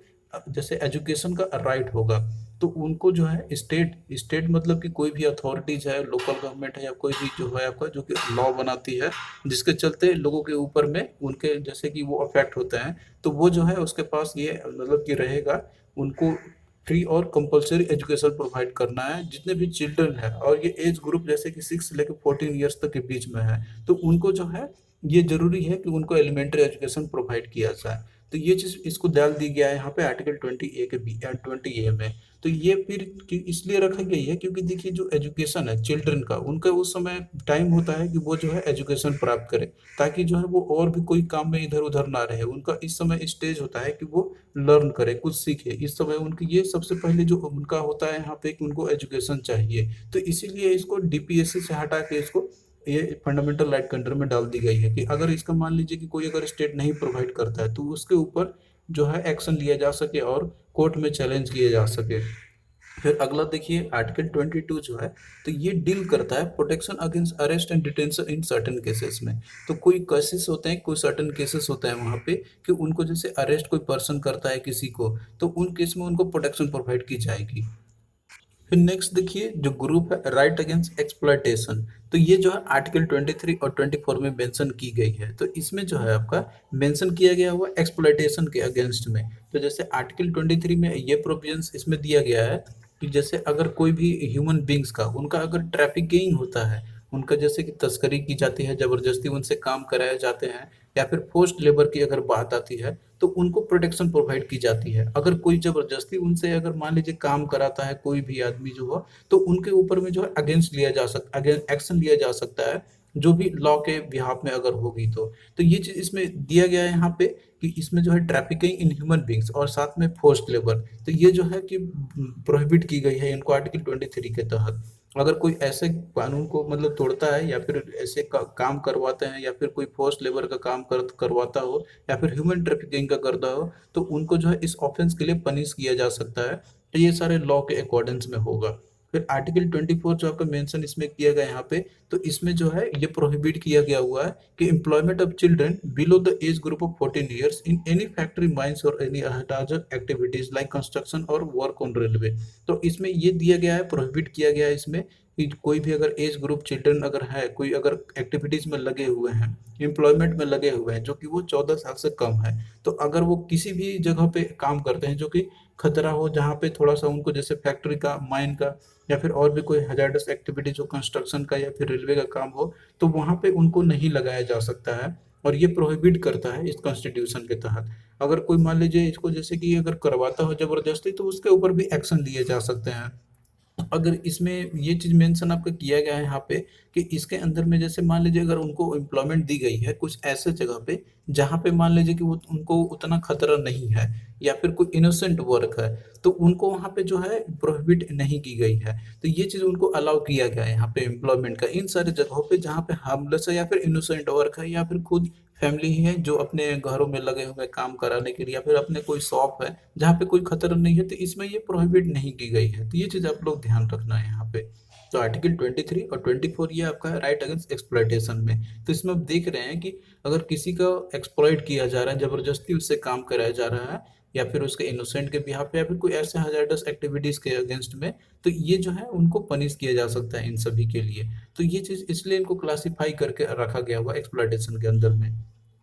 जैसे एजुकेशन का राइट होगा, तो उनको जो है स्टेट स्टेट मतलब कि कोई भी अथॉरिटीज है, लोकल गवर्नमेंट है, या कोई भी जो है आपका जो कि लॉ बनाती है जिसके चलते लोगों के ऊपर में उनके जैसे कि वो अफेक्ट होते हैं, तो वो जो है उसके पास ये मतलब कि रहेगा, उनको फ्री और कंपलसरी एजुकेशन प्रोवाइड करना है जितने भी चिल्ड्रन है, और ये एज ग्रुप जैसे कि 6 से लेकर 14 ईयर्स तक के बीच में है, तो उनको जो है ये जरूरी है कि उनको एलिमेंट्री एजुकेशन प्रोवाइड किया जाए। तो ये चीज इसको डाल दी गया है यहाँ पे आर्टिकल 20 ए के बी 20 ए में। तो ये फिर इसलिए रखा गई है क्योंकि देखिए जो एजुकेशन है चिल्ड्रन का, उनका उस समय टाइम होता है कि वो जो है एजुकेशन प्राप्त करे, ताकि जो है वो और भी कोई काम में इधर उधर ना रहे। उनका इस समय स्टेज होता है कि वो लर्न करे, कुछ सीखे। इस समय उनकी ये सबसे पहले जो उनका होता है यहाँ पे कि उनको एजुकेशन चाहिए। तो इसीलिए इसको डीपीएससी से हटा के इसको ये फंडामेंटल राइट के अंडर में डाल दी गई है कि अगर इसका मान लीजिए कि कोई अगर स्टेट नहीं प्रोवाइड करता है तो उसके ऊपर जो है एक्शन लिया जा सके और कोर्ट में चैलेंज किए जा सके। फिर अगला देखिए आर्टिकल 22 जो है, तो ये डील करता है protection against arrest and detention in certain cases में। तो कोई केसेस होते हैं, कोई सर्टेन केसेस होता है वहां पे कि उनको जैसे अरेस्ट कोई पर्सन करता है किसी को, तो उन केस में उनको प्रोटेक्शन प्रोवाइड की जाएगी। फिर नेक्स्ट देखिए जो ग्रुप है राइट अगेंस्ट एक्सप्लॉयटेशन, तो ये जो है आर्टिकल 23 और 24 में मेंशन की गई है। तो इसमें जो है आपका मेंशन किया गया हुआ एक्सप्लॉयटेशन के अगेंस्ट में। तो जैसे आर्टिकल 23 में ये प्रोविजंस इसमें दिया गया है कि जैसे अगर कोई भी ह्यूमन बींग्स का उनका अगर ट्रैफिकिंग होता है, उनका जैसे कि तस्करी की जाती है, जबरदस्ती उनसे काम कराए जाते हैं, या फिर फोर्स्ड लेबर की अगर बात आती है तो उनको प्रोटेक्शन प्रोवाइड की जाती है। अगर कोई जबरदस्ती उनसे अगर मान लीजिए काम कराता है कोई भी आदमी जो हो, तो उनके ऊपर में जो है अगेंस्ट लिया जा सकता, अगेंस्ट एक्शन लिया जा सकता है, जो भी लॉ के बिहाफ में अगर होगी तो ये चीज इसमें दिया गया है यहाँ पे कि इसमें जो है ट्रैफिकिंग इन ह्यूमन बींग्स और साथ में फोर्स्ड लेबर, तो ये जो है कि प्रोहिबिट की गई है इनको आर्टिकल 23 के तहत। अगर कोई ऐसे कानून को मतलब तोड़ता है या फिर ऐसे काम करवाते हैं, या फिर कोई फोर्स्ड लेबर का काम करवाता हो, या फिर ह्यूमन ट्रैफिकिंग का करता हो, तो उनको जो है इस ऑफेंस के लिए पनिश किया जा सकता है। तो ये सारे लॉ के अकॉर्डेंस में होगा। फिर आर्टिकल 24 जो आपका मेंशन इसमें किया गया यहाँ पे, तो इसमें जो है ये प्रोहिबिट किया गया हुआ है कि employment of children below the age group of 14 years in any factory mines और any other activities like construction और वर्क ऑन रेलवे। तो इसमें ये दिया गया है, प्रोहिबिट किया गया है इसमें कि कोई भी अगर एज ग्रुप चिल्ड्रन अगर है, कोई अगर एक्टिविटीज में लगे हुए हैं, एम्प्लॉयमेंट में लगे हुए हैं जो कि वो 14 साल से कम है, तो अगर वो किसी भी जगह पे काम करते हैं जो कि खतरा हो, जहाँ पे थोड़ा सा उनको जैसे फैक्ट्री का, माइन का, या फिर और भी कोई हजार्डस एक्टिविटी जो कंस्ट्रक्शन का या फिर रेलवे का काम हो, तो वहां पे उनको नहीं लगाया जा सकता है। और ये प्रोहिबिट करता है इस कॉन्स्टिट्यूशन के तहत। अगर कोई मान लीजिए इसको जैसे कि अगर करवाता हो जबरदस्ती, तो उसके ऊपर भी एक्शन लिए जा सकते हैं। अगर इसमें ये चीज मेंशन आपका किया गया है यहाँ पे कि इसके अंदर में जैसे मान लीजिए अगर उनको एम्प्लॉयमेंट दी गई है कुछ ऐसे जगह पे जहाँ पे मान लीजिए कि वो उनको उतना खतरा नहीं है, या फिर कोई इनोसेंट वर्क है, तो उनको वहाँ पे जो है प्रोहिबिट नहीं की गई है। तो ये चीज उनको अलाउ किया गया है यहाँ पे एम्प्लॉयमेंट का इन सारी जगहों पे जहाँ पे हार्मलेस है, या फिर इनोसेंट वर्क है, या फिर खुद फैमिली ही है जो अपने घरों में लगे हुए काम कराने के लिए, या फिर अपने कोई शॉप है जहाँ पे कोई खतरा नहीं है, तो इसमें ये प्रोहिबिट नहीं की गई है। तो ये चीज आप लोग ध्यान रखना है यहाँ पे। तो आर्टिकल 23 और 24 ये आपका है राइट अगेंस्ट एक्सप्लॉयटेशन में। तो इसमें आप देख रहे हैं कि अगर किसी का एक्सप्लॉयट किया जा रहा है, जबरदस्ती उससे काम कराया जा रहा है, या फिर उसके इनोसेंट के बिहाफ पे, या फिर कोई ऐसे हजार्डस एक्टिविटीज के अगेंस्ट में, तो ये जो है उनको पनिश किया जा सकता है इन सभी के लिए। तो ये चीज इसलिए इनको क्लासिफाई करके रखा गया हुआ एक्सप्लॉयटेशन के अंदर में।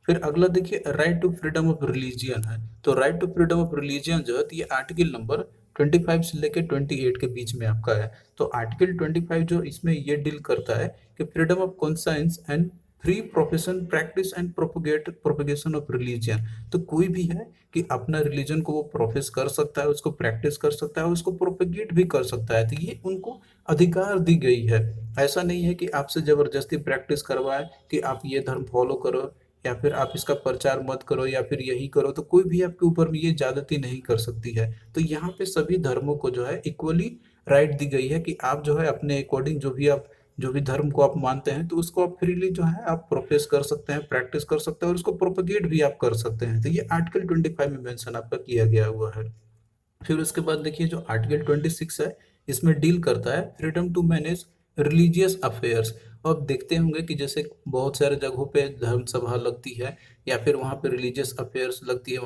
फिर अगला देखिए right to freedom of religion है। तो right to freedom of religion जो है, तो ये आर्टिकल नंबर 25 से लेकर 28 के बीच में आपका है। तो आर्टिकल 25 जो इसमें ये डील करता है कि freedom of conscience and free profession practice and propagation of religion. तो कोई भी है कि अपना रिलीजन को वो प्रोफेस कर सकता है, उसको प्रैक्टिस कर सकता है, उसको प्रोपगेट भी कर सकता है। तो ये उनको अधिकार दी गई है। ऐसा नहीं है कि आपसे जबरदस्ती प्रैक्टिस करवाए कि आप ये धर्म फॉलो करो, या फिर आप इसका प्रचार मत करो, या फिर यही करो, तो कोई भी आपके ऊपर में ये ज्यादती नहीं कर सकती है। तो यहाँ पे सभी धर्मों को जो है इक्वली राइट दी गई है कि आप जो है अपने अकॉर्डिंग जो भी धर्म को आप मानते हैं, तो उसको आप फ्रीली जो है आप प्रोफेस कर सकते हैं, प्रैक्टिस कर सकते हैं, और उसको प्रोपगेट भी आप कर सकते हैं। तो ये आर्टिकल 25 में मेंशन आपका किया गया हुआ है। फिर उसके बाद देखिए जो आर्टिकल 26 है, इसमें डील करता है freedom to manage religious affairs. अब देखते होंगे कि जैसे बहुत सारे जगहों पे धर्म सभा लगती है, या फिर वहाँ पे रिलीजियस अफेयर्स लगती है,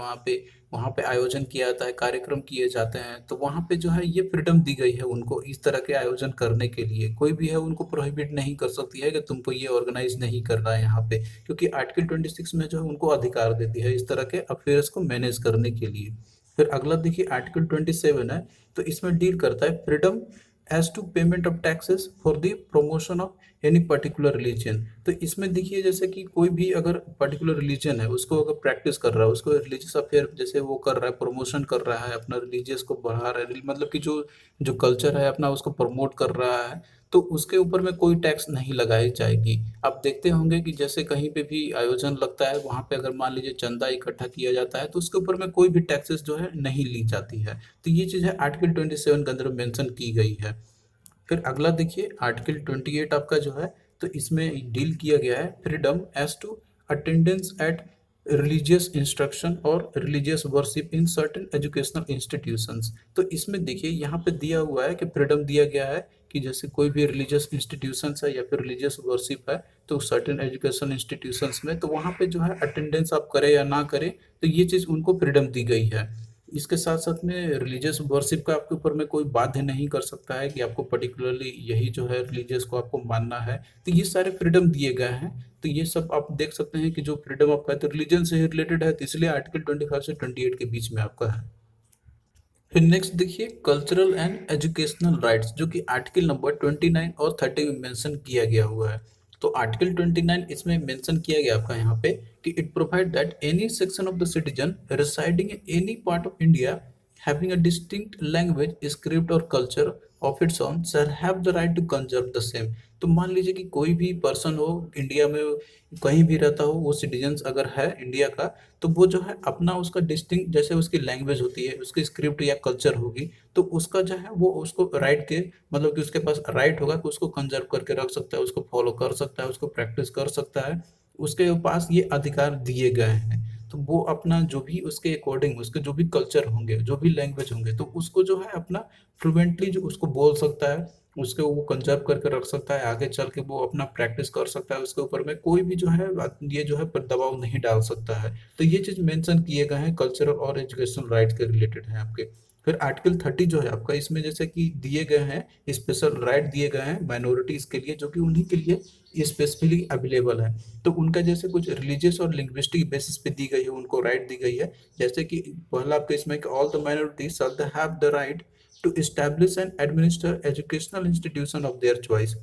वहाँ पे आयोजन किया जाता है, कार्यक्रम किए जाते हैं, तो वहाँ पे जो है ये फ्रीडम दी गई है उनको इस तरह के आयोजन करने के लिए। कोई भी है उनको प्रोहिबिट नहीं कर सकती है कि तुमको ये ऑर्गेनाइज नहीं करना है यहाँ पे, क्योंकि आर्टिकल 26 में जो है उनको अधिकार देती है इस तरह के अफेयर्स को मैनेज करने के लिए। फिर अगला देखिए आर्टिकल 27 है, तो इसमें डील करता है freedom as to payment of taxes for the promotion of any particular religion. तो इसमें देखिए जैसे कि कोई भी अगर पर्टिकुलर रिलीजन है उसको अगर प्रैक्टिस कर रहा है, उसको रिलीजियस अफेयर जैसे वो कर रहा है, प्रमोशन कर रहा है, अपना रिलीजियस को बढ़ा रहा है, मतलब कि जो जो कल्चर है अपना उसको प्रमोट कर रहा है, तो उसके ऊपर में कोई टैक्स नहीं लगाई जाएगी। आप देखते होंगे कि जैसे कहीं पे भी आयोजन लगता है वहां पे अगर मान लीजिए चंदा इकट्ठा किया जाता है तो उसके ऊपर में कोई भी टैक्सेस जो है नहीं ली जाती है। तो ये चीज़ है आर्टिकल 27 के अंदर मेंशन की गई है। फिर अगला देखिए आर्टिकल 28 आपका जो है, तो इसमें डील किया गया है freedom as to attendance at religious instruction और religious worship in certain educational institutions. तो इसमें देखिए यहाँ पे दिया हुआ है कि फ्रीडम दिया गया है कि जैसे कोई भी रिलीजियस इंस्टीट्यूशंस है या फिर रिलीजियस वर्शिप है, तो सर्टेन एजुकेशन इंस्टीट्यूशंस में तो वहाँ पे जो है अटेंडेंस आप करें या ना करें, तो ये चीज़ उनको फ्रीडम दी गई है। इसके साथ साथ में रिलीजियस वर्शिप का आपके ऊपर में कोई बाध्य नहीं कर सकता है कि आपको पर्टिकुलरली यही जो है रिलीजियस को आपको मानना है। तो ये सारे फ्रीडम दिए गए हैं। तो ये सब आप देख सकते हैं कि जो फ्रीडम आपका है तो रिलीजन से ही रिलेटेड है, तो इसलिए आर्टिकल 25 से 28 के बीच में आपका है। फिर नेक्स्ट देखिए कल्चरल एंड एजुकेशनल राइट्स, जो कि आर्टिकल नंबर 29 और 30 में मेंशन किया गया हुआ है। तो आर्टिकल 29 इसमें मेंशन किया गया आपका यहाँ पे कि it provide that any section of the citizen residing in any part of India having a distinct language script और culture of its own shall have the right to conserve the same. तो मान लीजिए कि कोई भी person हो India में कहीं भी रहता हो, वो सिटीजन अगर है इंडिया का, तो वो जो है अपना उसका डिस्टिंक्ट जैसे उसकी लैंग्वेज होती है, उसकी स्क्रिप्ट या कल्चर होगी, तो उसका जो है वो उसको राइट के मतलब कि उसके पास राइट होगा कि उसको कंजर्व करके रख सकता है, उसको फॉलो कर सकता है, उसको प्रैक्टिस कर सकता है। उसके पास ये अधिकार दिए गए हैं। तो वो अपना जो भी उसके अकॉर्डिंग उसके जो भी कल्चर होंगे, जो भी लैंग्वेज होंगे, तो उसको जो है अपना फ्लुएंटली जो उसको बोल सकता है, उसके वो कंजर्व करके रख सकता है, आगे चल के वो अपना प्रैक्टिस कर सकता है, उसके ऊपर में कोई भी जो है ये जो है पर दबाव नहीं डाल सकता है। तो ये चीज मेंशन किए गए हैं कल्चरल और एजुकेशनल राइट्स के रिलेटेड है आपके। फिर आर्टिकल 30 जो है आपका, इसमें जैसे कि दिए गए हैं स्पेशल राइट दिए गए हैं माइनॉरिटीज के लिए, जो कि उन्हीं के लिए स्पेसिफिकली अवेलेबल है। तो उनका जैसे कुछ रिलीजियस और लिंग्विस्टिक बेसिस पे दी गई है, उनको राइट दी गई है। जैसे कि पहला आपका इसमें कि all the minorities shall have the right to establish and administer educational institution of their choice।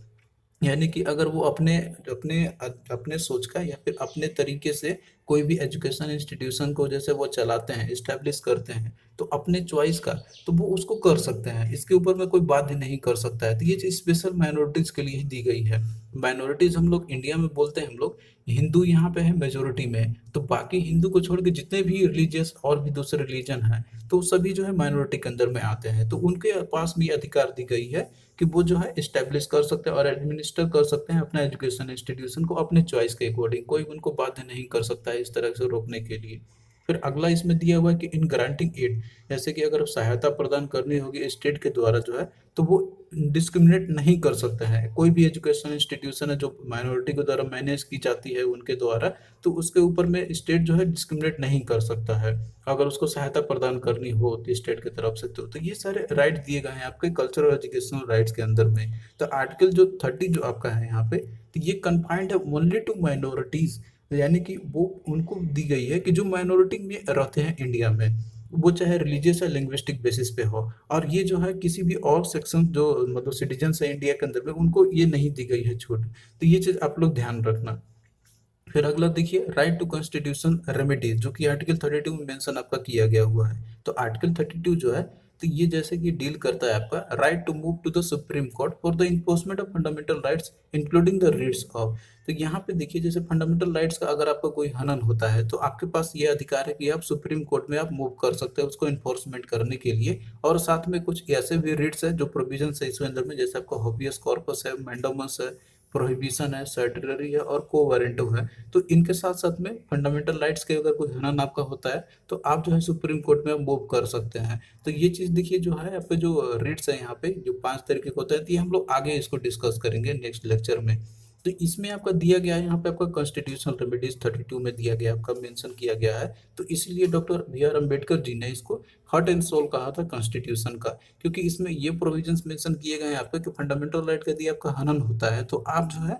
यानी कि अगर वो अपने अपने अपने सोच का या फिर अपने तरीके से कोई भी एजुकेशन इंस्टीट्यूशन को जैसे वो चलाते हैं, इस्टेब्लिश करते हैं, तो अपने चॉइस का, तो वो उसको कर सकते हैं, इसके ऊपर में कोई बाध्य नहीं कर सकता है। तो ये चीज स्पेशल माइनॉरिटीज के लिए ही दी गई है। माइनॉरिटीज हम लोग इंडिया में बोलते हैं, हम लोग हिंदू यहाँ पे है मेजोरिटी में, तो बाकी हिंदू को छोड़ के जितने भी रिलीजियस और भी दूसरे रिलीजन हैं, तो सभी जो है माइनॉरिटी के अंदर में आते हैं। तो उनके पास भी अधिकार दी गई है कि वो जो है इस्टेब्लिश कर सकते हैं और एडमिनिस्टर कर सकते हैं अपना एजुकेशन इंस्टीट्यूशन को अपने चॉइस के अकॉर्डिंग, कोई उनको बाध्य नहीं कर सकता है इस तरह से रोकने के लिए। फिर अगला इसमें दिया हुआ है कि इन ग्रांटिंग एड, जैसे कि अगर सहायता प्रदान करनी होगी स्टेट के द्वारा जो है, तो वो डिस्क्रिमिनेट नहीं कर सकता है। कोई भी एजुकेशन इंस्टीट्यूशन है जो माइनॉरिटी के द्वारा मैनेज की जाती है उनके द्वारा, तो उसके ऊपर में स्टेट जो है डिस्क्रिमिनेट नहीं कर सकता है अगर उसको सहायता प्रदान करनी हो तो स्टेट की तरफ से। तो ये सारे राइट दिए गए हैं आपके कल्चरल एजुकेशनल राइट्स के अंदर में। तो आर्टिकल जो 30 जो आपका है यहाँ पे, तो ये कन्फाइंड है ओनली टू माइनॉरिटीज, यानी कि वो उनको दी गई है कि जो माइनॉरिटी में रहते हैं इंडिया में, वो चाहे रिलीजियस या लिंग्विस्टिक बेसिस पे हो। और ये जो है किसी भी और सेक्शन जो मतलब सिटीजन है इंडिया के अंदर में, उनको ये नहीं दी गई है छूट। तो ये चीज आप लोग ध्यान रखना। फिर अगला देखिए राइट टू कॉन्स्टिट्यूशन रेमेडीज, जो कि आर्टिकल 32 में मेंशन आपका किया गया हुआ है। तो आर्टिकल 32 जो है, तो ये जैसे कि डील करता है आपका right to move to the supreme court for the enforcement of fundamental rights including the writs of. तो यहाँ पे देखिए जैसे फंडामेंटल राइट्स का अगर आपका कोई हनन होता है, तो आपके पास ये अधिकार है कि आप सुप्रीम कोर्ट में आप मूव कर सकते हैं उसको इन्फोर्समेंट करने के लिए। और साथ में कुछ ऐसे भी रिट्स है जो प्रोविजन है इसके अंदर में, जैसे आपका हॉबियस कॉर्पस है, मैंडामस है, प्रोहिबिशन है, सर्टिलरी है और कोवारेंटो है। तो इनके साथ साथ में फंडामेंटल राइट्स के अगर कोई हनन आपका होता है, तो आप जो है सुप्रीम कोर्ट में मूव कर सकते हैं। तो ये चीज देखिए जो है आपके जो रेट्स है यहाँ पे जो 5 तरीके के होते हैं, तो ये हम लोग आगे इसको डिस्कस करेंगे नेक्स्ट लेक्चर में। तो इसमें आपका दिया गया है, यहाँ पे आपका कॉन्स्टिट्यूशनल रेमेडीज 32 में दिया गया, आपका मेंशन किया गया है। तो इसलिए doctor B are Ambedkar ji ने इसको हार्ट एंड सोल कहा था कॉन्स्टिट्यूशन का, क्योंकि इसमें ये प्रोविजंस मेंशन किए गए हैं आपके कि फंडामेंटल राइट का यदि आपका हनन होता है तो आप जो है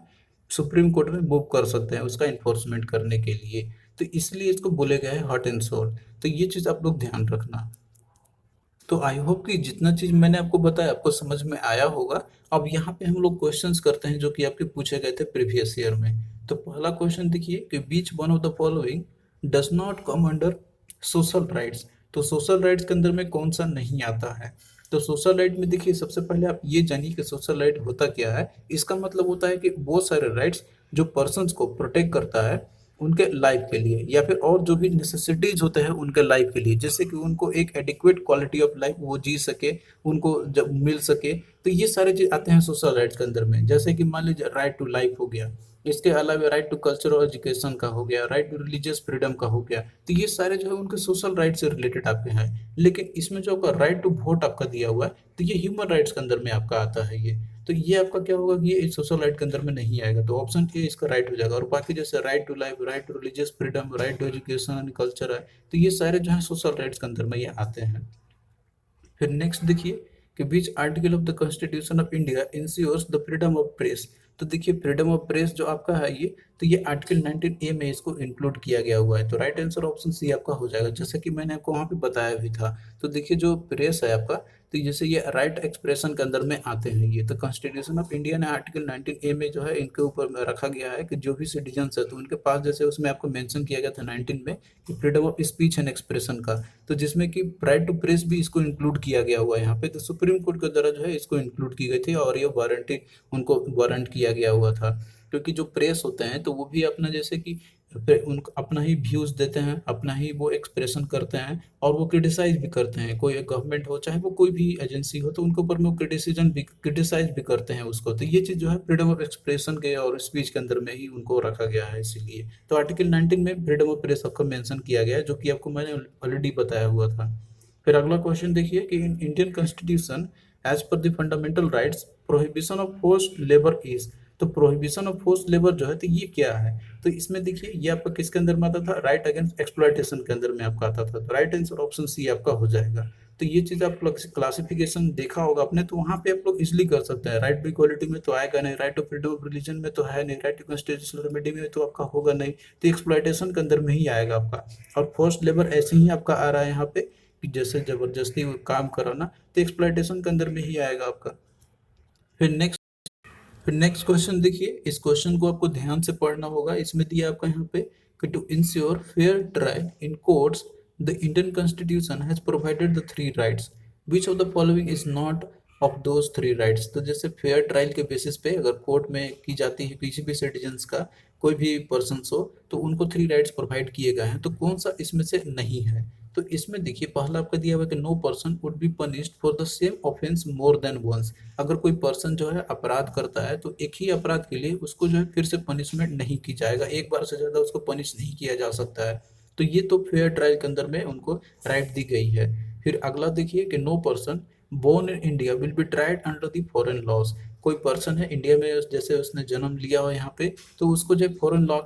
सुप्रीम कोर्ट में मूव कर सकते हैं उसका इन्फोर्समेंट करने के लिए। तो इसलिए इसको बोले गए हैं हार्ट एंड सोल। तो ये चीज़ आप लोग ध्यान रखना। तो आई होप कि जितना चीज मैंने आपको बताया आपको समझ में आया होगा। अब यहाँ पे हम लोग क्वेश्चंस करते हैं जो कि आपके पूछे गए थे प्रीवियस ईयर में। तो पहला क्वेश्चन देखिए कि which one of the following does not come under social rights. तो सोशल राइट्स के अंदर में कौन सा नहीं आता है। तो सोशल राइट में देखिए सबसे पहले आप ये जानिए कि सोशल राइट होता क्या है। इसका मतलब होता है कि बहुत सारे राइट्स जो पर्सन्स को प्रोटेक्ट करता है उनके लाइफ के लिए, या फिर और जो भी नेसेसिटीज होते हैं उनके लाइफ के लिए, जैसे कि उनको एक एडिक्वेट क्वालिटी ऑफ लाइफ वो जी सके, उनको जब मिल सके। तो ये सारे चीज आते हैं सोशल राइट्स के अंदर में। जैसे कि मान लीजिए राइट टू लाइफ हो गया, इसके अलावा राइट टू कल्चर और एजुकेशन का हो गया, राइट टू रिलीजियस फ्रीडम का हो गया। तो ये सारे जो है उनके सोशल राइट से रिलेटेड आपके हैं। लेकिन इसमें जो आपका राइट टू वोट आपका दिया हुआ है तो ये ह्यूमन राइट्स के अंदर में आपका आता है ये। तो ये आपका क्या होगा कि ये सोशल राइट के अंदर में नहीं आएगा, तो ऑप्शन ए इसका राइट हो जाएगा। और बाकी जैसे right to life, right to religious freedom, right to education and culture है, तो ये सारे जो है सोशल राइट्स के अंदर में ये आते हैं। फिर नेक्स्ट देखिए कि which article of the constitution of India insures the freedom of press. तो देखिए फ्रीडम ऑफ प्रेस जो आपका है ये, तो ये आर्टिकल 19A में इसको इंक्लूड किया गया हुआ है। तो राइट आंसर ऑप्शन सी आपका हो जाएगा, जैसे कि मैंने आपको वहाँ पे बताया भी था। तो देखिए जो प्रेस है आपका, तो जैसे ये राइट एक्सप्रेशन के अंदर में आते हैं ये। तो कॉन्स्टिट्यूशन ऑफ इंडिया ने आर्टिकल 19A में जो है इनके ऊपर में रखा गया है कि जो भी सिटीजन्स है तो उनके पास, जैसे उसमें आपको मेंशन किया गया था 19 में कि freedom of speech and expression का, तो जिसमें कि राइट टू प्रेस भी इसको इंक्लूड किया गया हुआ है यहाँ पे। तो सुप्रीम कोर्ट के द्वारा जो है इसको इंक्लूड की गई थी और ये वारंटी उनको वारंट किया गया हुआ था। क्योंकि जो प्रेस होते हैं तो वो भी अपना जैसे कि उनको अपना ही व्यूज देते हैं, अपना ही वो एक्सप्रेशन करते हैं और वो क्रिटिसाइज भी करते हैं। कोई गवर्नमेंट हो चाहे वो कोई भी एजेंसी हो तो उनके ऊपर में वो क्रिटिसाइज भी करते हैं उसको। तो ये चीज़ जो है फ्रीडम ऑफ एक्सप्रेशन के और स्पीच के अंदर में ही उनको रखा गया है इसीलिए। तो आर्टिकल 19 में फ्रीडम ऑफ प्रेस आपका मेंशन किया गया है, जो कि आपको मैंने ऑलरेडी बताया हुआ था। फिर अगला क्वेश्चन देखिए कि in Indian constitution as per the fundamental rights prohibition of forced labour is. तो प्रोहिबिशन ऑफ फोर्स्ड लेबर जो है तो ये क्या है। तो इसमें देखिए ये आपका किसके अंदर में आता था, राइट अगेंस्ट एक्सप्लॉयटेशन के अंदर में आपका आता था। तो राइट आंसर ऑप्शन सी आपका हो जाएगा। तो ये चीज आप क्लासिफिकेशन देखा होगा आपने, तो वहां पे आप लोग इजिली कर सकते हैं। राइट टू इक्वालिटी में तो आएगा नहीं, right to freedom of religion में तो है नहीं, राइट टू कॉन्स्टिट्यूशनल रेमेडी में तो आपका होगा नहीं। तो एक्सप्लॉयटेशन के अंदर में ही आएगा आपका। और फोर्स्ड लेबर ऐसे ही आपका आ रहा है यहाँ पे कि जैसे जबरदस्ती वो काम कराना, तो एक्सप्लॉयटेशन के अंदर में ही आएगा आपका। फिर नेक्स्ट क्वेश्चन देखिए, इस क्वेश्चन को आपको ध्यान से पढ़ना होगा। इसमें दिया आपका यहाँ पे कि to ensure fair trial in courts the Indian constitution has provided the three rights which of the following is not of those three rights. तो जैसे फेयर ट्रायल के बेसिस पे अगर कोर्ट में की जाती है किसी भी सिटीजन्स का, कोई भी पर्सन हो, तो उनको थ्री राइट्स प्रोवाइड किए गए हैं। तो कौन सा इसमें से नहीं है। तो इसमें देखिए पहला आपका दिया हुआ है कि no person would be punished for the same offence more than once. अगर कोई पर्सन जो है अपराध करता है तो एक ही अपराध के लिए उसको जो है फिर से पनिशमेंट नहीं की जाएगा, एक बार से ज्यादा उसको पनिश नहीं किया जा सकता है। तो ये तो फेयर ट्रायल के अंदर में उनको राइट दी गई है। फिर अगला देखिए कि no person born in India will be tried under the foreign laws. कोई पर्सन है इंडिया में जैसे उसने जन्म लिया हो यहाँ पे, तो उसको जो फॉरेन लॉ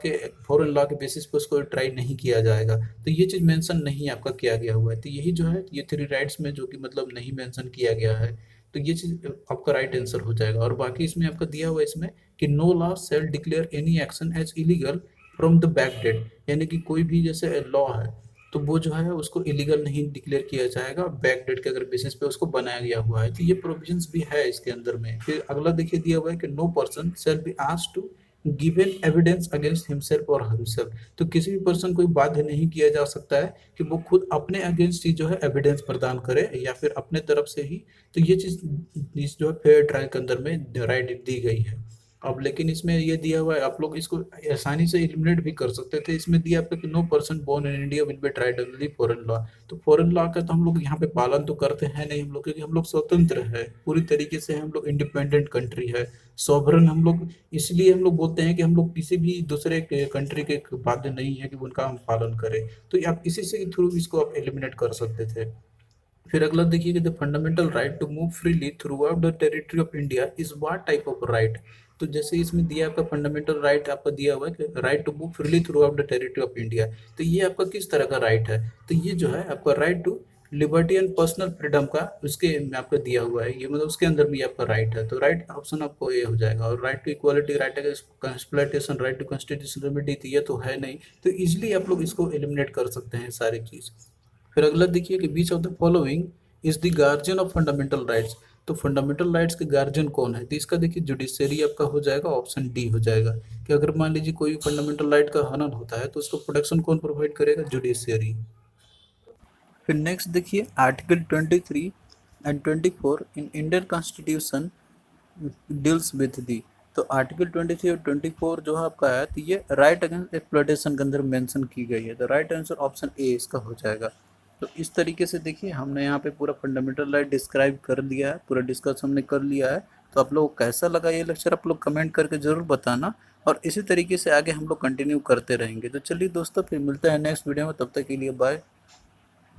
के बेसिस पे उसको ट्राई नहीं किया जाएगा। तो ये चीज मेंशन नहीं आपका किया गया हुआ है। तो यही जो है ये थ्री राइट्स में जो कि मतलब नहीं मेंशन किया गया है। तो ये चीज आपका राइट आंसर हो जाएगा। और बाकी इसमें आपका दिया हुआ है इसमें कि no law shall declare any action as illegal from the back date. यानी कि कोई भी जैसे लॉ है तो वो जो है उसको इलीगल नहीं डिक्लेयर किया जाएगा, बैक डेट के अगर बेसिस पे उसको बनाया गया हुआ है। तो ये प्रोविजंस भी है इसके अंदर में। फिर अगला देखिए दिया हुआ है कि no person shall be asked to given evidence against himself और हरसेल्फ। तो किसी भी पर्सन को बाध्य नहीं किया जा सकता है कि वो खुद अपने अगेंस्ट ही जो है एविडेंस प्रदान करे या फिर अपने तरफ से ही। तो ये चीज जो है फेयर ट्रायल के अंदर में राइट दी गई है। अब लेकिन इसमें ये दिया हुआ है, आप लोग इसको आसानी से एलिमिनेट भी कर सकते थे। इसमें दिया आपका कि no person born in India will be tried under the foreign law. तो फॉरेन लॉ का तो हम लोग यहाँ पे पालन तो करते हैं नहीं हम लोग, क्योंकि हम लोग स्वतंत्र है पूरी तरीके से, हम लोग इंडिपेंडेंट कंट्री है, सॉवरन हम लोग। इसलिए हम लोग बोलते हैं कि हम लोग किसी भी दूसरे कंट्री के बाध्य नहीं है कि उनका हम पालन करें। तो आप इसी से थ्रू इसको आप एलिमिनेट कर सकते थे। फिर अगला देखिए कि the fundamental right to move freely throughout the territory of India is what type of right. तो जैसे इसमें दिया आपका फंडामेंटल राइट आपका दिया हुआ है कि right to move freely throughout the territory of India. तो ये आपका किस तरह का राइट है? तो ये जो है आपका right to liberty and personal freedom का उसके में आपका दिया हुआ है, ये मतलब उसके अंदर भी आपका राइट है। तो राइट ऑप्शन आपको ये हो जाएगा। और right to equality, right against exploitation, right to constitutional liberty, तो ये तो है नहीं। तो इजिली आप लोग इसको एलिमिनेट कर सकते हैं सारी चीज। फिर अगला देखिए कि which of the following is the guardian of fundamental rights. तो फंडामेंटल राइट्स के गार्जियन कौन है? तो इसका देखिए जुडिशरी आपका हो जाएगा, ऑप्शन डी हो जाएगा। कि अगर मान लीजिए कोई फंडामेंटल राइट का हनन होता है तो उसको प्रोटेक्शन कौन प्रोवाइड करेगा? जुडिशरी। फिर नेक्स्ट देखिए article 23 and 24 in Indian constitution deals with the. तो आर्टिकल 23 और 24 जो है आपका है, तो ये राइट अगेंस्ट एक्सप्लॉयटेशन के अंदर मेंशन की गई है। तो राइट आंसर ऑप्शन ए इसका हो जाएगा। तो इस तरीके से देखिए हमने यहाँ पे पूरा फंडामेंटल राइट डिस्क्राइब कर दिया है, पूरा डिस्कस हमने कर लिया है। तो आप लोग को कैसा लगा ये लेक्चर, आप लोग कमेंट करके ज़रूर बताना। और इसी तरीके से आगे हम लोग कंटिन्यू करते रहेंगे। तो चलिए दोस्तों, फिर मिलते हैं नेक्स्ट वीडियो में, तब तक के लिए बाय।